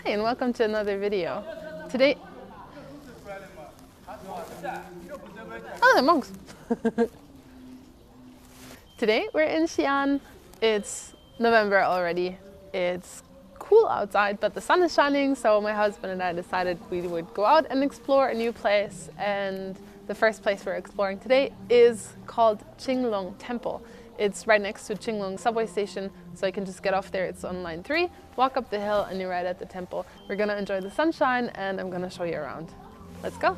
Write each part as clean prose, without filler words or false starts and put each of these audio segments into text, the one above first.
Hi, and welcome to another video. Today... Oh, the monks! Today we're in Xi'an. It's November already. It's cool outside, but the sun is shining, so my husband and I decided we would go out and explore a new place. And the first place we're exploring today is called Qinglong Temple. It's right next to Qinglong subway station, so you can just get off there. It's on line 3, walk up the hill, and you're right at the temple. We're gonna enjoy the sunshine, and I'm gonna show you around. Let's go.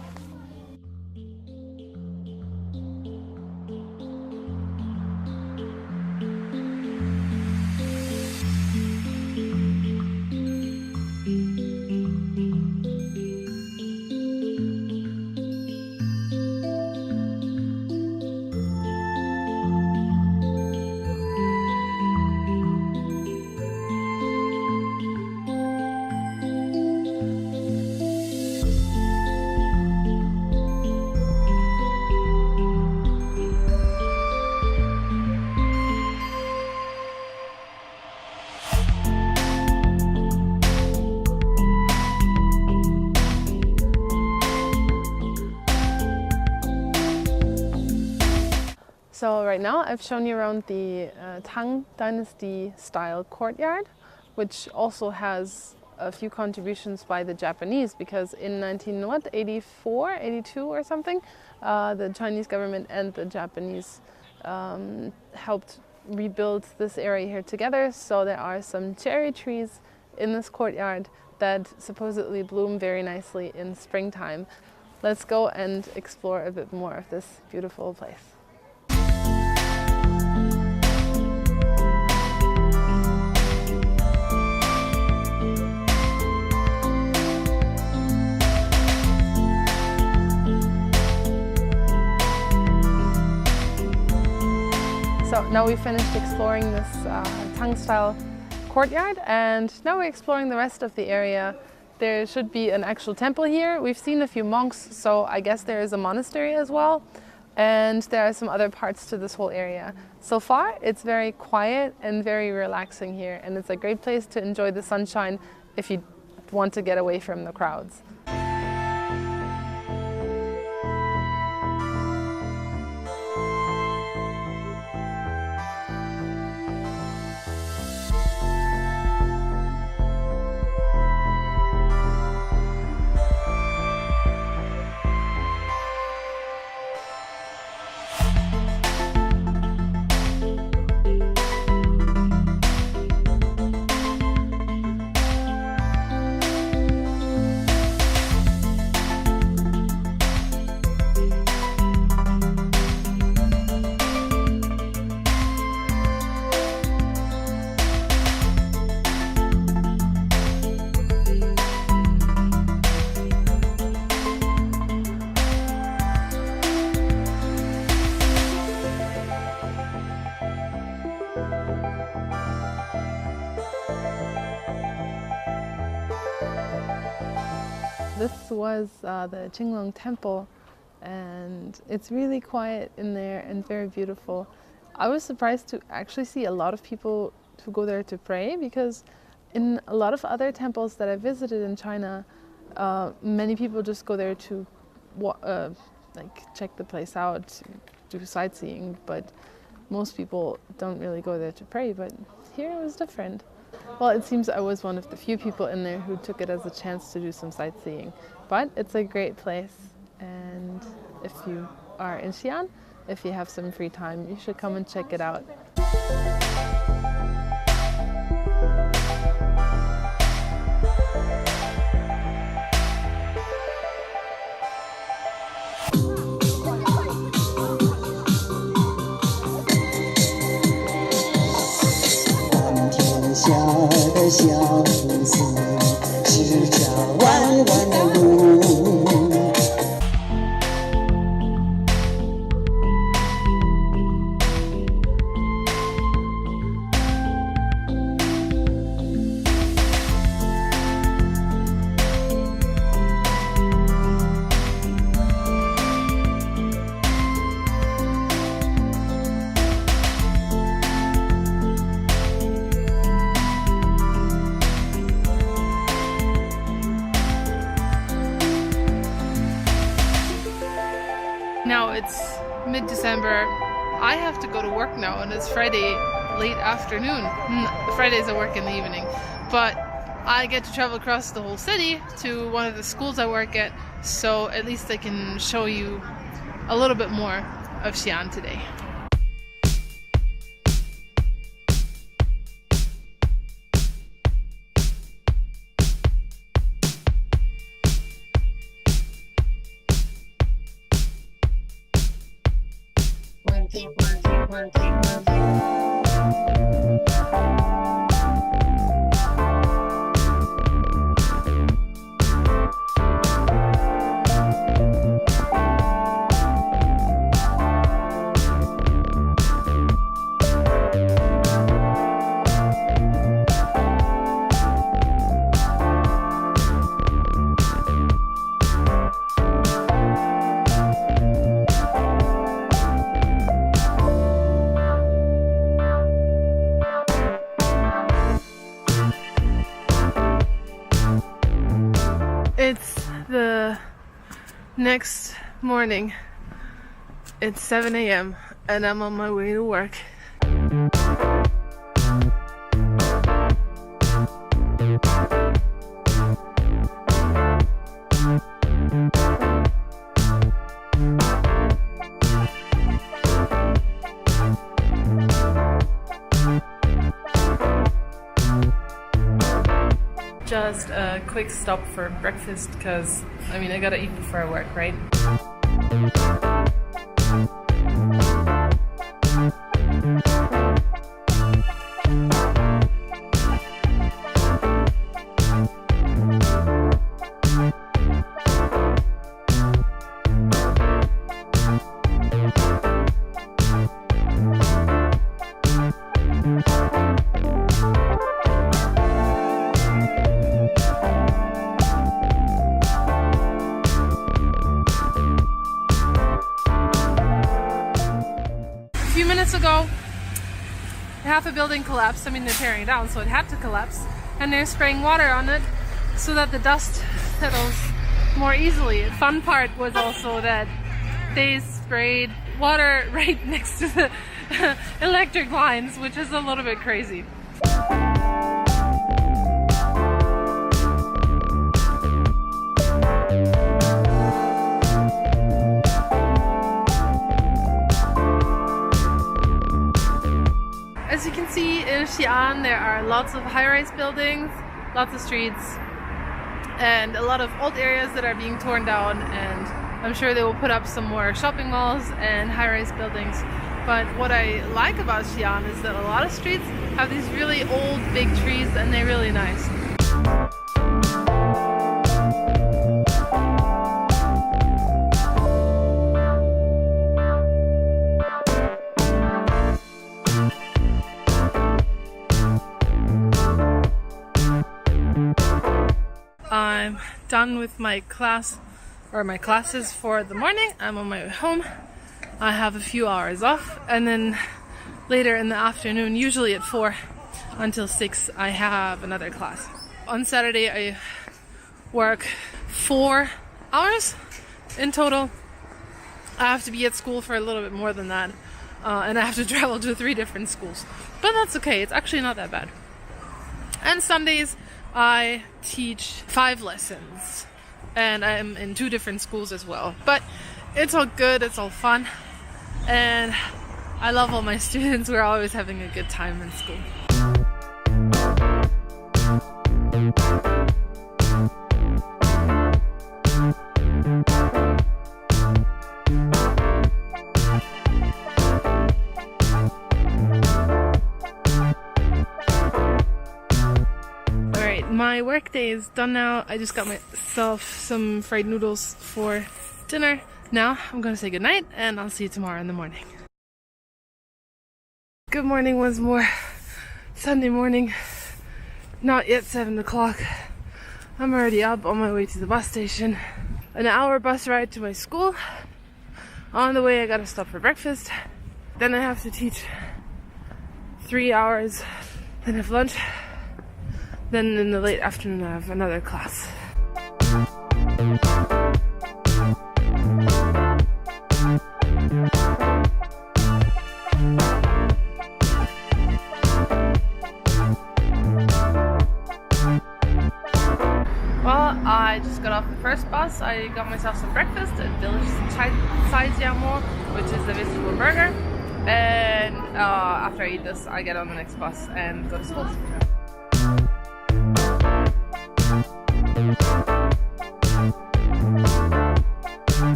So right now I've shown you around the Tang Dynasty style courtyard, which also has a few contributions by the Japanese, because in 1984, 82 or something, the Chinese government and the Japanese helped rebuild this area here together. So there are some cherry trees in this courtyard that supposedly bloom very nicely in springtime. Let's go and explore a bit more of this beautiful place. So now we finished exploring this Tang-style courtyard, and now we're exploring the rest of the area. There should be an actual temple here. We've seen a few monks, so I guess there is a monastery as well. And there are some other parts to this whole area. So far, it's very quiet and very relaxing here, and it's a great place to enjoy the sunshine if you want to get away from the crowds. This was the Qinglong Temple, and it's really quiet in there and very beautiful. I was surprised to actually see a lot of people who go there to pray, because in a lot of other temples that I visited in China, many people just go there to like check the place out, do sightseeing, but most people don't really go there to pray. But here it was different. Well, it seems I was one of the few people in there who took it as a chance to do some sightseeing. But it's a great place, and if you are in Xi'an, if you have some free time, you should come and check it out. it's mid-December. I have to go to work now, and it's Friday late afternoon. Fridays I work in the evening, but I get to travel across the whole city to one of the schools I work at, so at least I can show you a little bit more of Xi'an today. It's the next morning. It's 7 a.m. and I'm on my way to work. Just a quick stop for breakfast because, I mean, I gotta eat before I work, right? Ago, half a building collapsed. I mean, they're tearing it down, so it had to collapse, and they're spraying water on it so that the dust settles more easily. The fun part was also that they sprayed water right next to the electric lines, which is a little bit crazy. As you can see, in Xi'an there are lots of high-rise buildings, lots of streets, and a lot of old areas that are being torn down, and I'm sure they will put up some more shopping malls and high-rise buildings. But what I like about Xi'an is that a lot of streets have these really old big trees, and they're really nice. I'm done with my class, or my classes for the morning. I'm on my way home. I have a few hours off, and then later in the afternoon, usually at 4 until 6, I have another class. On Saturday I work 4 hours in total. I have to be at school for a little bit more than that, and I have to travel to 3 different schools. But that's okay, it's actually not that bad. And Sundays I teach 5 lessons, and I'm in 2 different schools as well. But it's all good, it's all fun, and I love all my students. We're always having a good time in school. My work day is done now. I just got myself some fried noodles for dinner. Now I'm gonna say goodnight, and I'll see you tomorrow in the morning. Good morning once more. Sunday morning, not yet 7 o'clock. I'm already up on my way to the bus station. An hour bus ride to my school. On the way I gotta stop for breakfast. Then I have to teach 3 hours. Then have lunch. Then in the late afternoon I have another class. Well, I just got off the first bus. I got myself some breakfast, a delicious Xi'an, which is a vegetable burger. And after I eat this, I get on the next bus and go to school.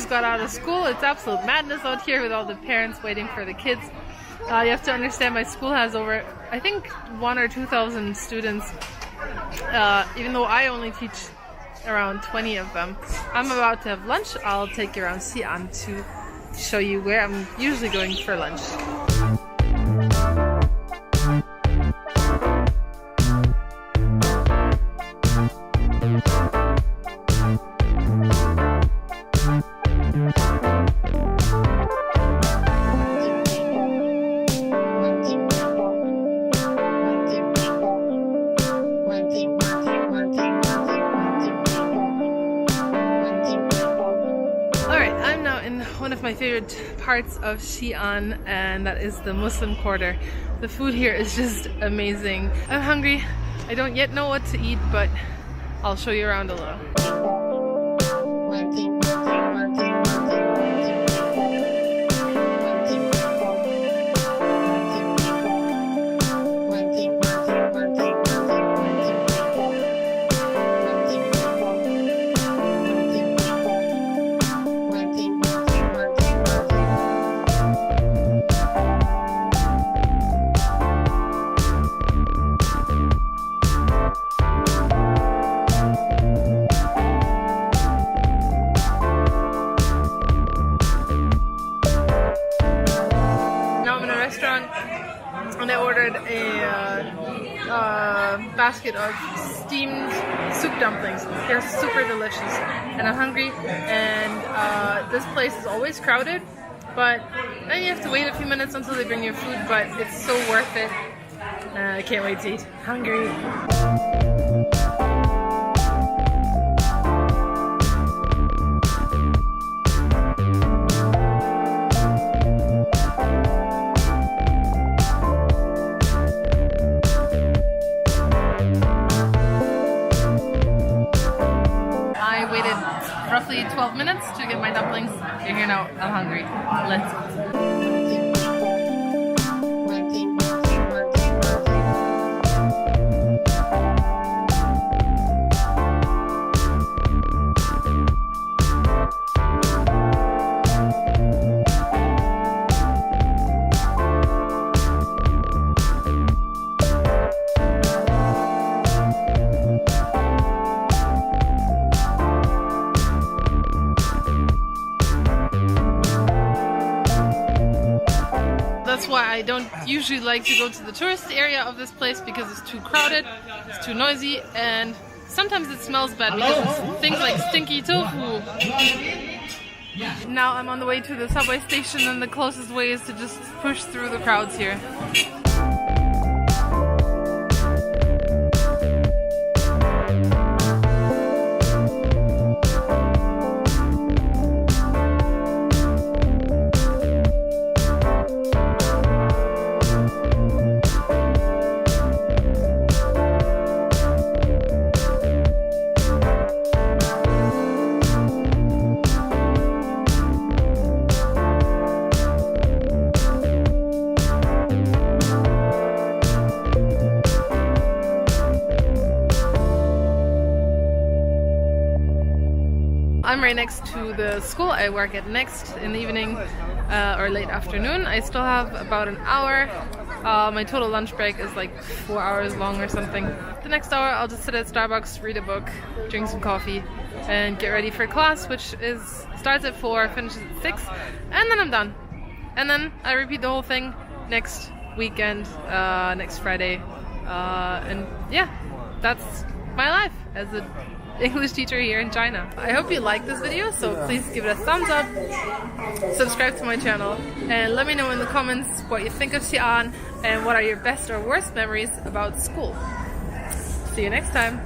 Got out of school. It's absolute madness out here with all the parents waiting for the kids. You have to understand my school has over, I think, 1,000 or 2,000 students, even though I only teach around 20 of them. I'm about to have lunch. I'll take you around Xi'an to show you where I'm usually going for lunch. One of my favorite parts of Xi'an, and that is the Muslim quarter. The food here is just amazing. I'm hungry. I don't yet know what to eat, but I'll show you around a little. And I ordered a basket of steamed soup dumplings. They're super delicious, and I'm hungry. And this place is always crowded, but then you have to wait a few minutes until they bring you food. But it's so worth it. I can't wait to eat. Hungry. Roughly 12 minutes to get my dumplings. You're here now. I'm hungry. Let's go. That's why I don't usually like to go to the tourist area of this place, because it's too crowded, it's too noisy, and sometimes it smells bad because it's things like stinky tofu. Now I'm on the way to the subway station, and the closest way is to just push through the crowds here. I'm right next to the school I work at next in the evening or late afternoon. I still have about an hour My total lunch break is like 4 hours long or something. The next hour I'll just sit at Starbucks, read a book, drink some coffee, and get ready for class, which starts at 4, finishes at 6, and then I'm done. And then I repeat the whole thing next weekend, next Friday. And yeah, that's my life as an English teacher here in China. I hope you liked this video, so please give it a thumbs up, subscribe to my channel, and let me know in the comments what you think of Xi'an and what are your best or worst memories about school. See you next time.